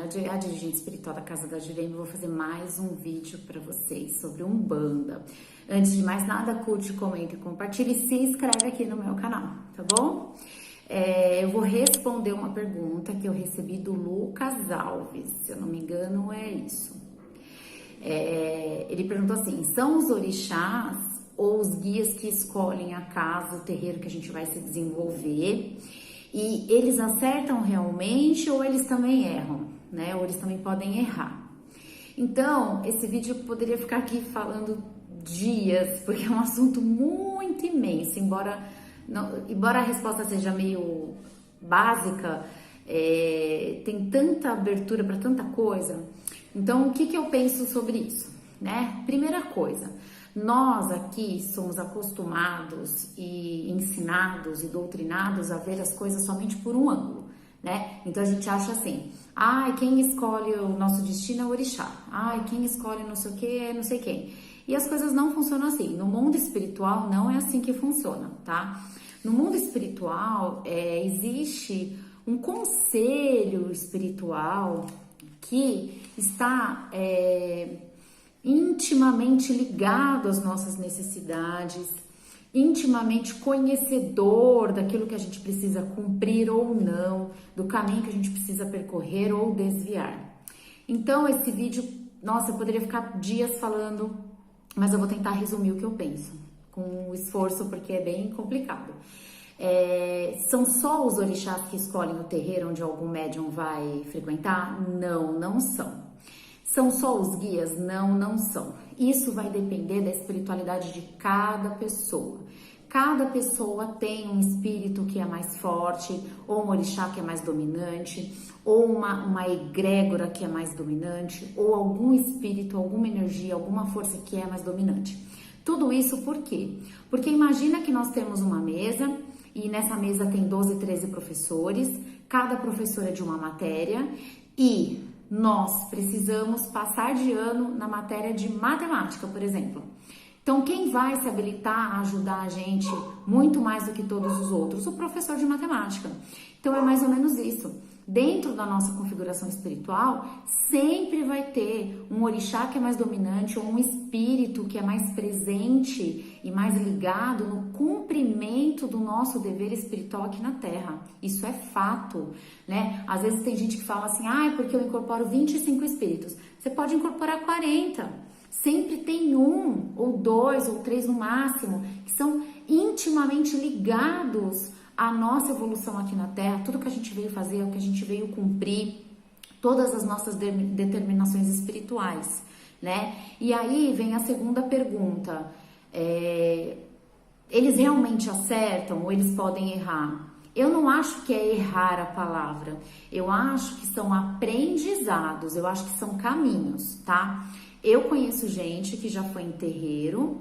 a dirigente espiritual da Casa da Jurema. Eu vou fazer mais um vídeo para vocês sobre Umbanda. Antes de mais nada, curte, comenta e compartilhe e se inscreve aqui no meu canal, tá bom? Eu vou responder uma pergunta que eu recebi do Lucas Alves, se eu não me engano é isso. Ele perguntou assim: são os orixás ou os guias que escolhem a casa, o terreiro que a gente vai se desenvolver? E eles acertam realmente ou eles também erram, né? Ou eles também podem errar. Então, esse vídeo eu poderia ficar aqui falando dias, porque é um assunto muito imenso, embora a resposta seja meio básica, tem tanta abertura para tanta coisa. Então, o que eu penso sobre isso, né? Primeira coisa, nós aqui somos acostumados e ensinados e doutrinados a ver as coisas somente por um ângulo, né? Então a gente acha assim: quem escolhe o nosso destino é o orixá, quem escolhe não sei o que é não sei quem. E as coisas não funcionam assim. No mundo espiritual não é assim que funciona, tá? No mundo espiritual existe um conselho espiritual que está intimamente ligado às nossas necessidades, intimamente conhecedor daquilo que a gente precisa cumprir ou não, do caminho que a gente precisa percorrer ou desviar. Então, esse vídeo, nossa, eu poderia ficar dias falando, mas eu vou tentar resumir o que eu penso, com esforço, porque é bem complicado. São só os orixás que escolhem o terreiro onde algum médium vai frequentar? Não, não são. São só os guias? Não, não são. Isso vai depender da espiritualidade de cada pessoa. Cada pessoa tem um espírito que é mais forte, ou um orixá que é mais dominante, ou uma egrégora que é mais dominante, ou algum espírito, alguma energia, alguma força que é mais dominante. Tudo isso por quê? Porque imagina que nós temos uma mesa, e nessa mesa tem 12, 13 professores, cada professor é de uma matéria, e nós precisamos passar de ano na matéria de matemática, por exemplo. Então, quem vai se habilitar a ajudar a gente muito mais do que todos os outros? O professor de matemática. Então, é mais ou menos isso. Dentro da nossa configuração espiritual, sempre vai ter um orixá que é mais dominante ou um espírito que é mais presente e mais ligado no cumprimento do nosso dever espiritual aqui na Terra. Isso é fato, né? Às vezes tem gente que fala assim: porque eu incorporo 25 espíritos. Você pode incorporar 40. Sempre tem um, ou dois, ou três no máximo, que são intimamente ligados à nossa evolução aqui na Terra, tudo que a gente veio fazer, o que a gente veio cumprir, todas as nossas determinações espirituais, né? E aí vem a segunda pergunta: eles realmente acertam ou eles podem errar? Eu não acho que é errar a palavra, eu acho que são aprendizados, eu acho que são caminhos, tá? Eu conheço gente que já foi em terreiro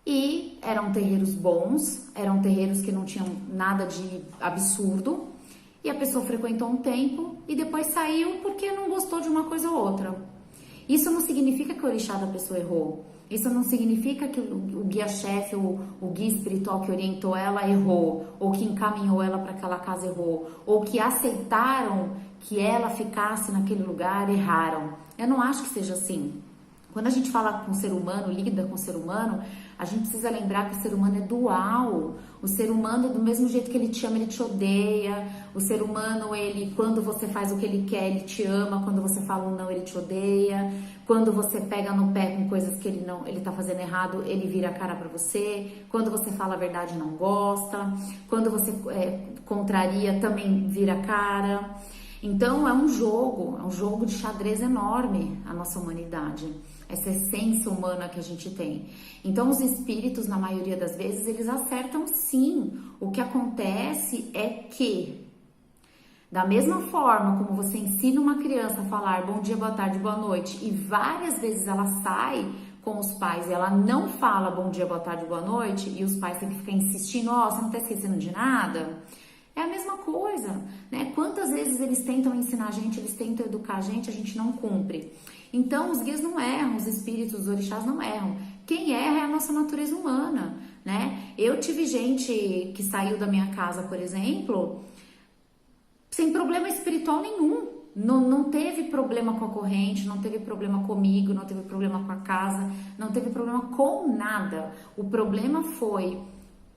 e eram terreiros bons, eram terreiros que não tinham nada de absurdo, e a pessoa frequentou um tempo e depois saiu porque não gostou de uma coisa ou outra. Isso não significa que o orixá da pessoa errou. Isso não significa que o guia-chefe, o guia espiritual que orientou ela errou, ou que encaminhou ela para aquela casa errou, ou que aceitaram que ela ficasse naquele lugar erraram. Eu não acho que seja assim. Quando a gente fala com o ser humano, lida com o ser humano, a gente precisa lembrar que o ser humano é dual. O ser humano, do mesmo jeito que ele te ama, ele te odeia. O ser humano, ele, quando você faz o que ele quer, ele te ama. Quando você fala um não, ele te odeia. Quando você pega no pé com coisas que ele tá fazendo errado, ele vira a cara pra você. Quando você fala a verdade, não gosta. Quando você contraria, também vira a cara. Então é um jogo de xadrez enorme a nossa humanidade, essa essência humana que a gente tem. Então os espíritos, na maioria das vezes, eles acertam sim. O que acontece é que, da mesma forma como você ensina uma criança a falar bom dia, boa tarde, boa noite, e várias vezes ela sai com os pais e ela não fala bom dia, boa tarde, boa noite, e os pais têm que ficar insistindo: você não tá esquecendo de nada? É a mesma coisa, né? Quantas vezes eles tentam ensinar a gente, eles tentam educar a gente não cumpre. Então, os guias não erram, os espíritos, os orixás não erram. Quem erra é a nossa natureza humana, né? Eu tive gente que saiu da minha casa, por exemplo, sem problema espiritual nenhum. Não teve problema com a corrente, não teve problema comigo, não teve problema com a casa, não teve problema com nada. O problema foi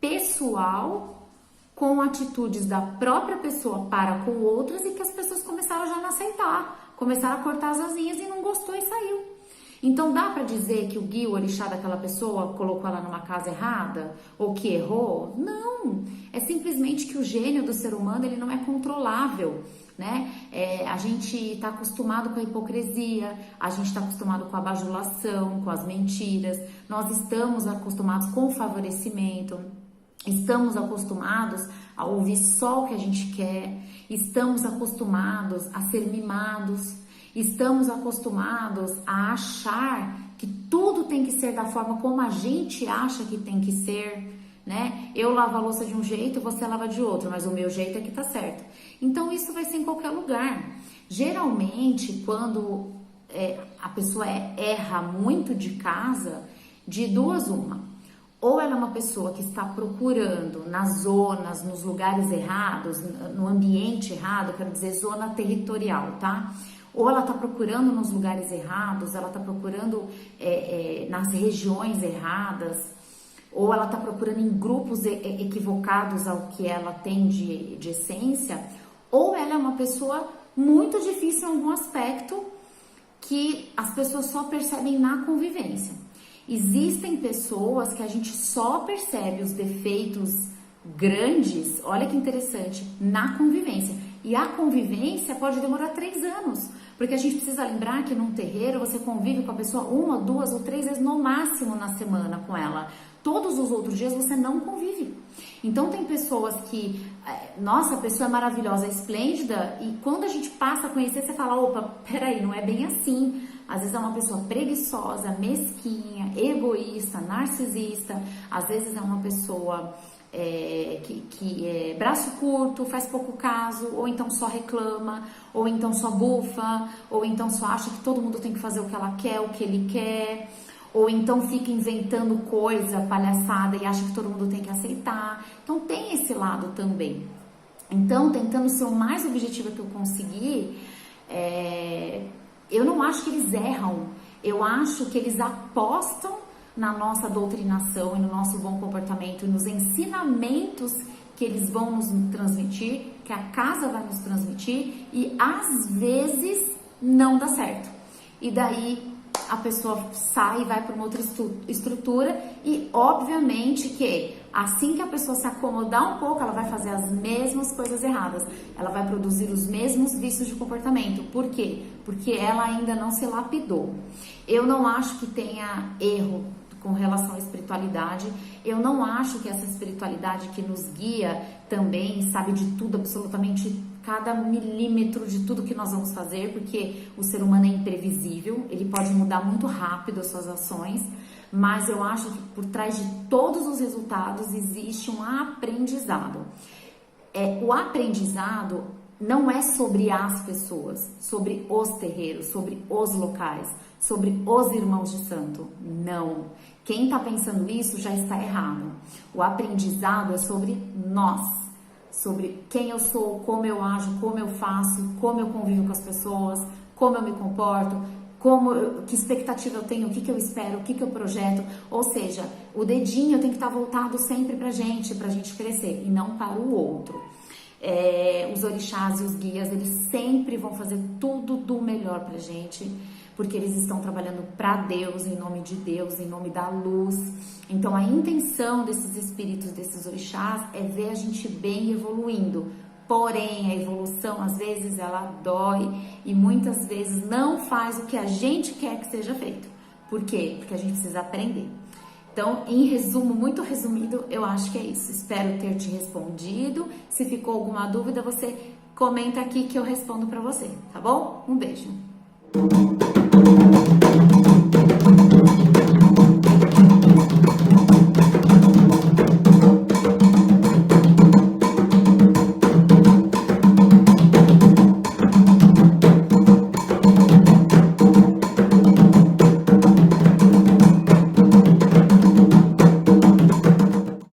pessoal, com atitudes da própria pessoa para com outras, e que as pessoas começaram já a não aceitar, começaram a cortar as asinhas e não gostou e saiu. Então dá para dizer que o guia, o orixá daquela pessoa colocou ela numa casa errada ou que errou? Não, é simplesmente que o gênio do ser humano ele não é controlável, né? A gente está acostumado com a hipocrisia, a gente está acostumado com a bajulação, com as mentiras, nós estamos acostumados com o favorecimento. Estamos acostumados a ouvir só o que a gente quer, estamos acostumados a ser mimados, estamos acostumados a achar que tudo tem que ser da forma como a gente acha que tem que ser, né? Eu lavo a louça de um jeito, você lava de outro, mas o meu jeito é que tá certo. Então isso vai ser em qualquer lugar. Geralmente, quando a pessoa erra muito de casa, de duas uma. Ou ela é uma pessoa que está procurando nas zonas, nos lugares errados, no ambiente errado, quero dizer zona territorial, tá? Ou ela está procurando nos lugares errados, ela está procurando nas regiões erradas, ou ela está procurando em grupos equivocados ao que ela tem de essência, ou ela é uma pessoa muito difícil em algum aspecto que as pessoas só percebem na convivência. Existem pessoas que a gente só percebe os defeitos grandes, olha que interessante, na convivência. E a convivência pode demorar 3 anos, porque a gente precisa lembrar que num terreiro você convive com a pessoa 1, 2 ou 3 vezes no máximo na semana com ela. Todos os outros dias você não convive. Então tem pessoas que, nossa, a pessoa é maravilhosa, é esplêndida, e quando a gente passa a conhecer, você fala, opa, peraí, não é bem assim. Às vezes é uma pessoa preguiçosa, mesquinha, egoísta, narcisista, às vezes é uma pessoa que é braço curto, faz pouco caso, ou então só reclama, ou então só bufa, ou então só acha que todo mundo tem que fazer o que ela quer, o que ele quer, ou então fica inventando coisa, palhaçada, e acha que todo mundo tem que aceitar. Então tem esse lado também. Então, tentando ser o mais objetiva que eu conseguir, eu não acho que eles erram, eu acho que eles apostam na nossa doutrinação e no nosso bom comportamento e nos ensinamentos que eles vão nos transmitir, que a casa vai nos transmitir, e às vezes não dá certo. E daí a pessoa sai e vai para uma outra estrutura, e obviamente que assim que a pessoa se acomodar um pouco, ela vai fazer as mesmas coisas erradas, ela vai produzir os mesmos vícios de comportamento. Por quê? Porque ela ainda não se lapidou. Eu não acho que tenha erro com relação à espiritualidade, eu não acho que essa espiritualidade que nos guia também sabe de tudo, absolutamente cada milímetro de tudo que nós vamos fazer, porque o ser humano é imprevisível, ele pode mudar muito rápido as suas ações, mas eu acho que por trás de todos os resultados existe um aprendizado. O aprendizado não é sobre as pessoas, sobre os terreiros, sobre os locais, sobre os irmãos de santo. Não. Quem está pensando isso já está errado. O aprendizado é sobre nós, sobre quem eu sou, como eu ajo, como eu faço, como eu convivo com as pessoas, como eu me comporto, que expectativa eu tenho, o que eu espero, o que eu projeto. Ou seja, o dedinho tem que estar voltado sempre pra gente crescer e não para o outro. Os orixás e os guias, eles sempre vão fazer tudo do melhor pra gente, porque eles estão trabalhando para Deus, em nome de Deus, em nome da luz. Então a intenção desses espíritos, desses orixás, é ver a gente bem evoluindo. Porém, a evolução, às vezes, ela dói e muitas vezes não faz o que a gente quer que seja feito. Por quê? Porque a gente precisa aprender. Então, em resumo, muito resumido, eu acho que é isso. Espero ter te respondido. Se ficou alguma dúvida, você comenta aqui que eu respondo para você, tá bom? Um beijo.